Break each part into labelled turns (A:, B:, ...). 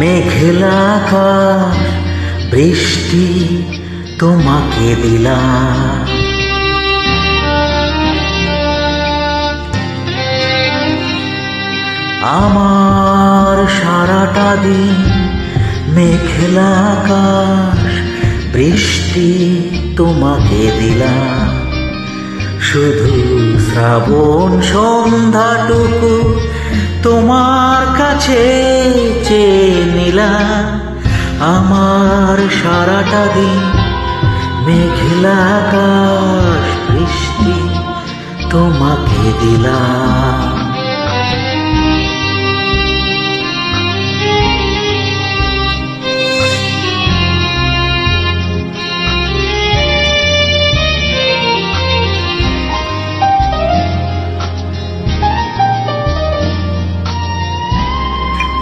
A: মেঘলা আকাশ বৃষ্টি তোমাকে দিলাম। আমার সারাটা দিন মেঘলা আকাশ বৃষ্টি তোমাকে দিলাম। শুধু শ্রাবণ সন্ধ্যাটুকু তোমার কাছে চেয়ে নিলাম। আমার সারাটা দিন মেঘলা আকাশ বৃষ্টি তোমাকে দিলাম।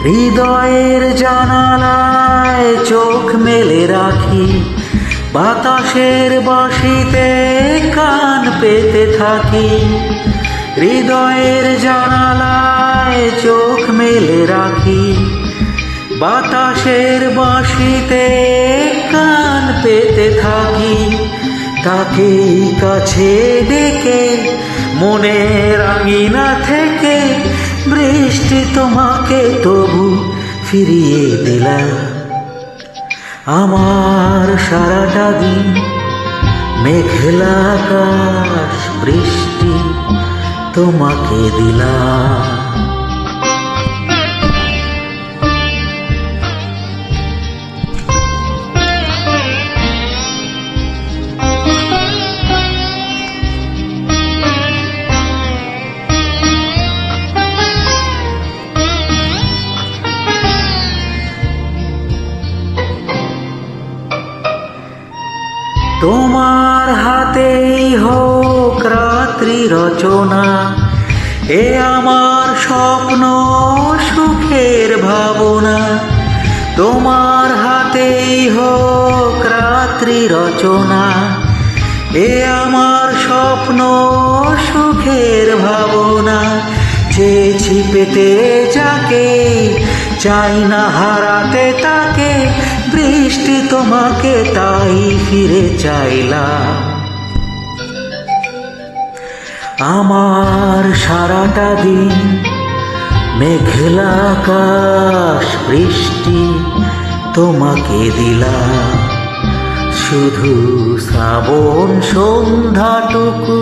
A: হৃদয়ের জানালায় চোখ মেলে রাখি, বাতাসের বাঁশিতে কান পেতে থাকি। হৃদয়ের জানালায় চোখ মেলে রাখি, বাতাসের বাঁশিতে কান পেতে থাকি। তাকে কাছে ডেকে মনের আঙিনা থেকে বৃষ্টি তোমাকে তবু ফিরিয়ে দিলাম। আমার সারাটা দিন মেঘলা আকাশ বৃষ্টি তোমাকে দিলাম। তোমার হাতেই হোক রাত্রি রচনা, এ আমার স্বপ্ন সুখের ভাবনা। তোমার হাতেই হোক রাত্রি রচনা, এ আমার স্বপ্ন সুখের ভাবনা। চেয়েছি পেতে যাকে, চাই না হারাতে তাকে, বৃষ্টি তোমাকে তাই ফিরে চাইলাম। আমার সারাটা দিন মেঘলা আকাশ বৃষ্টি তোমাকে দিলাম। শুধু শ্রাবণ সন্ধ্যাটুকু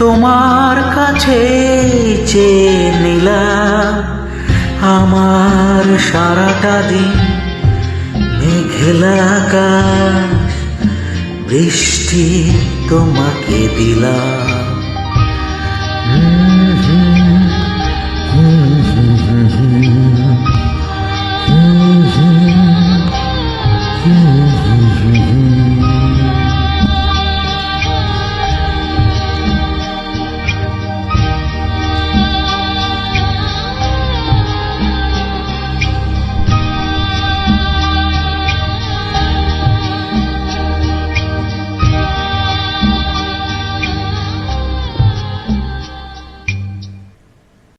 A: তোমার কাছে চেয়ে নিলাম। আমার সারাটা দিন মেঘলা আকাশ বৃষ্টি তোমাকে দিলাম।